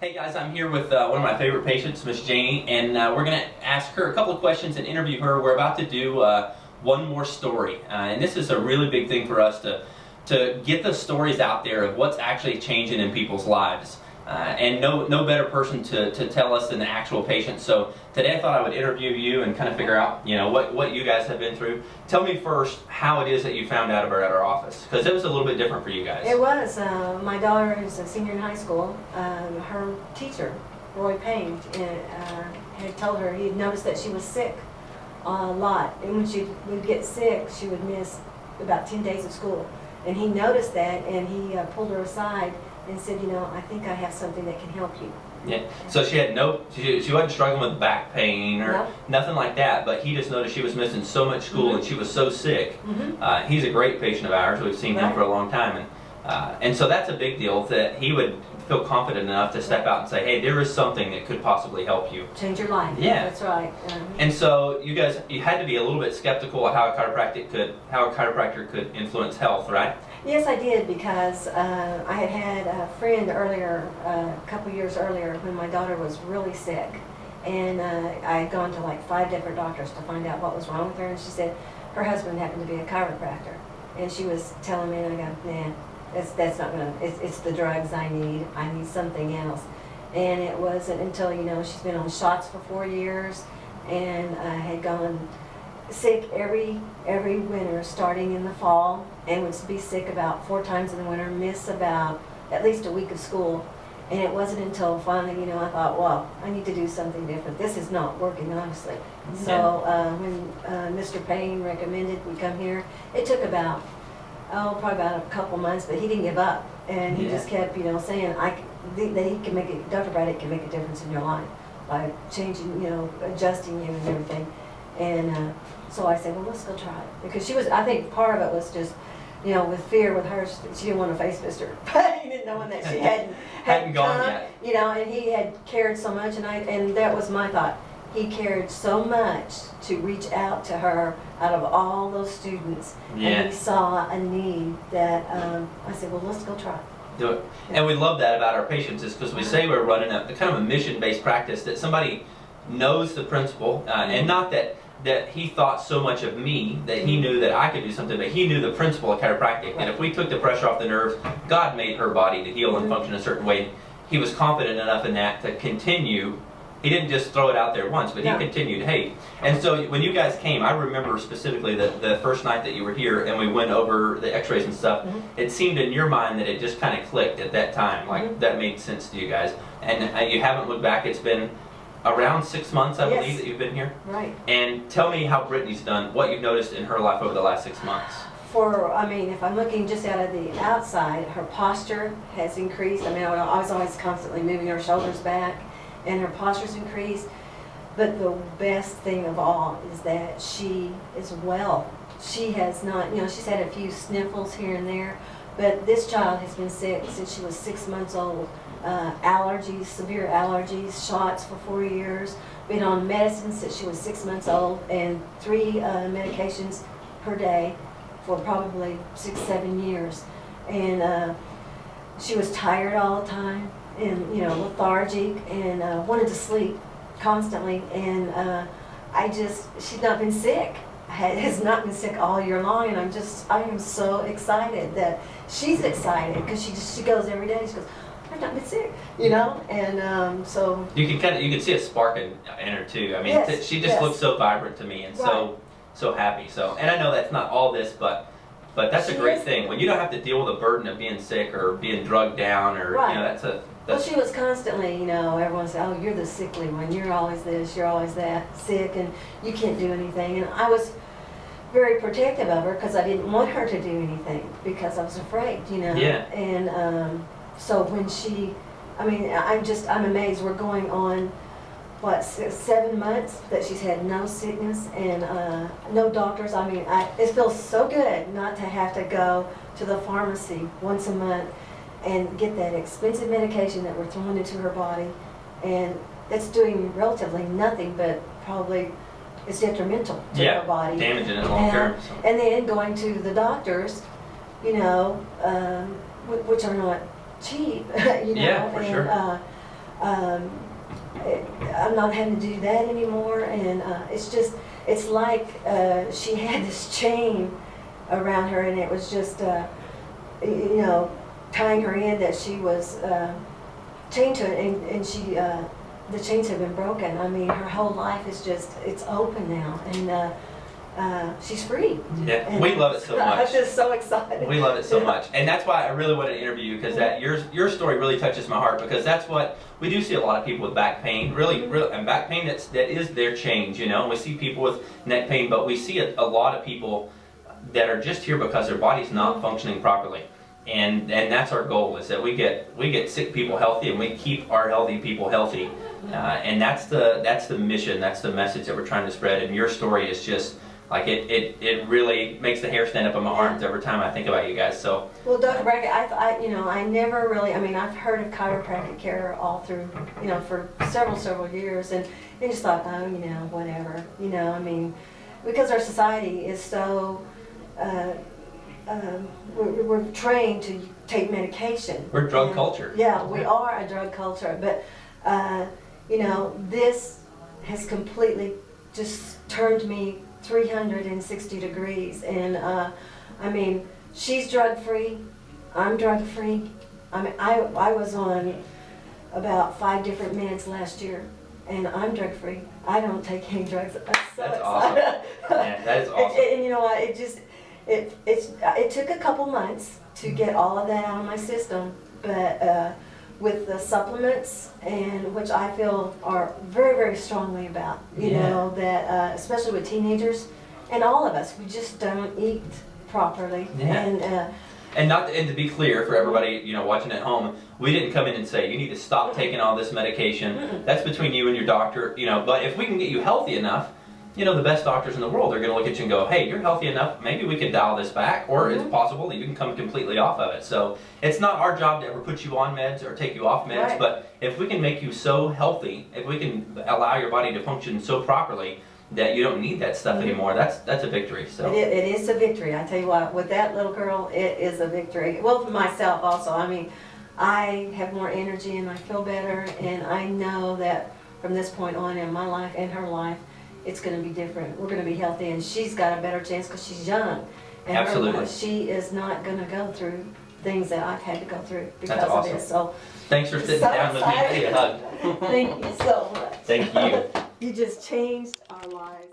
Hey guys, I'm here with one of my favorite patients, Miss Janie, and we're going to ask her a couple of questions and interview her. We're about to do one more story, and this is a really big thing for us to get the stories out there of what's actually changing in people's lives. And no better person to tell us than the actual patient. So today I thought I would interview you and kind of figure out, what you guys have been through. Tell me first how it is that you found out about our office, because it was a little bit different for you guys. It was. My daughter is a senior in high school. Her teacher, Roy Payne, had told her he had noticed that she was sick a lot. And when she would get sick, she would miss about 10 days of school. And he noticed that, and he pulled her aside and said, I think I have something that can help you. Yeah. So she had she wasn't struggling with back pain or nothing like that, but he just noticed she was missing so much school and she was so sick. He's a great patient of ours. We've seen him for a long time, and so that's a big deal that he would feel confident enough to step out and say, hey, there is something that could possibly help you. Change your life. Yeah. That's right. And so you had to be a little bit skeptical of how a chiropractor could influence health, right? Yes, I did, because I had a friend earlier, a couple years earlier, when my daughter was really sick. And I had gone to like 5 different doctors to find out what was wrong with her. And she said her husband happened to be a chiropractor. And she was telling me, and I go, nah, that's not going to, it's the drugs I need something else. And it wasn't until, she's been on shots for 4 years and had gone sick every winter starting in the fall, and would be sick about 4 times in the winter, miss about at least a week of school. And it wasn't until finally, I thought, well, I need to do something different. This is not working, honestly. So when Mr. Payne recommended we come here, it took probably about a couple months, but he didn't give up. And he just kept, saying that he can make it, Dr. Braddock can make a difference in your life by changing, adjusting you and everything. And so I said, well, let's go try it. Because I think part of it was just, with fear with her, she didn't want to face Mr. Payne, knowing that she hadn't gone come, yet. And he had cared so much, and that was my thought. He cared so much to reach out to her out of all those students, and he saw a need that I said, well, let's go try it. Do it. And we love that about our patients, is because we say we're running a kind of a mission-based practice, that somebody knows the principle, and not that he thought so much of me that he knew that I could do something, but he knew the principle of chiropractic. And if we took the pressure off the nerves, God made her body to heal and function a certain way. He was confident enough in that to continue. He didn't just throw it out there once, but he continued. Hey, and so when you guys came, I remember specifically the first night that you were here and we went over the x-rays and stuff, it seemed in your mind that it just kind of clicked at that time, like that made sense to you guys. And you haven't looked back. It's been around 6 months, I believe, that you've been here. Right. And tell me how Brittany's done, what you've noticed in her life over the last 6 months. If I'm looking just out of the outside, her posture has increased. I was always constantly moving her shoulders back, and her posture's increased. But the best thing of all is that she is well. She has not, she's had a few sniffles here and there, but this child has been sick since she was 6 months old. Allergies, severe allergies, shots for 4 years, been on medicine since she was 6 months old, and 3 medications per day for probably 6-7 years. And she was tired all the time, and lethargic, and wanted to sleep constantly. And she's not been sick. Has not been sick all year long, and I am so excited that she's excited, because she goes every day. She goes, I've not been sick, and so you can see a spark in her too. I mean, she just looks so vibrant to me, and so happy. So, and I know that's not all this, but that's a great thing when you don't have to deal with the burden of being sick or being drugged down, or well, she was constantly, everyone said, oh, you're the sickly one. You're always this, you're always that, sick, and you can't do anything. And I was very protective of her, because I didn't want her to do anything, because I was afraid, Yeah. And so when I'm amazed. We're going on, 7 months that she's had no sickness and no doctors. It feels so good not to have to go to the pharmacy once a month and get that expensive medication that we're throwing into her body, and that's doing relatively nothing, but probably it's detrimental to her body. Damaging it long term. And then going to the doctors, which are not cheap, Yeah, for sure. I'm not having to do that anymore, and it's like she had this chain around her, and it was just, you know, tying her in that she was chained to it, and she, the chains have been broken. I mean, her whole life is just, it's open now, and she's free. Yeah, and we love it so much. I'm just so excited. We love it so much, and that's why I really wanted to interview you, because that your story really touches my heart, because that's what we do see a lot of people with back pain, really, and back pain that is their change, you know. And we see people with neck pain, but we see a lot of people that are just here because their body's not functioning properly, and that's our goal, is that we get sick people healthy, and we keep our healthy people healthy, and that's the mission, that's the message that we're trying to spread. And your story is just like it really makes the hair stand up on my arms every time I think about you guys. So, well, Dr. Braddock, I never really, I mean, I've heard of chiropractic care all through, you know, for several years, and I just thought, oh, you know, whatever, you know, I mean, because our society is so, we're trained to take medication. we're drug culture. Yeah, we are a drug culture, but, you know, this has completely just turned me 360 degrees, and I mean, she's drug-free, I'm drug-free. I mean, I was on about 5 different meds last year, and I'm drug-free. I don't take any drugs. I'm so That's excited. awesome. Yeah, that is awesome. And you know what, it took a couple months to get all of that out of my system, but with the supplements, and which I feel are very strongly about, you know, that especially with teenagers and all of us, we just don't eat properly. Yeah. And to be clear for everybody, you know, watching at home, we didn't come in and say you need to stop taking all this medication. That's between you and your doctor, you know. But if we can get you healthy enough, you know, the best doctors in the world are going to look at you and go, hey, you're healthy enough, maybe we can dial this back, or it's possible that you can come completely off of it. So it's not our job to ever put you on meds or take you off meds, but if we can make you so healthy, if we can allow your body to function so properly that you don't need that stuff anymore, that's a victory. So it is a victory. I tell you what, with that little girl, it is a victory. Well, for myself also. I mean, I have more energy and I feel better, and I know that from this point on in my life and her life, it's going to be different. We're going to be healthy, and she's got a better chance because she's young. And absolutely. She is not going to go through things that I've had to go through because That's awesome. of this. So thanks for sitting down with me. Give you a hug. Thank you so much. Thank you. You just changed our lives.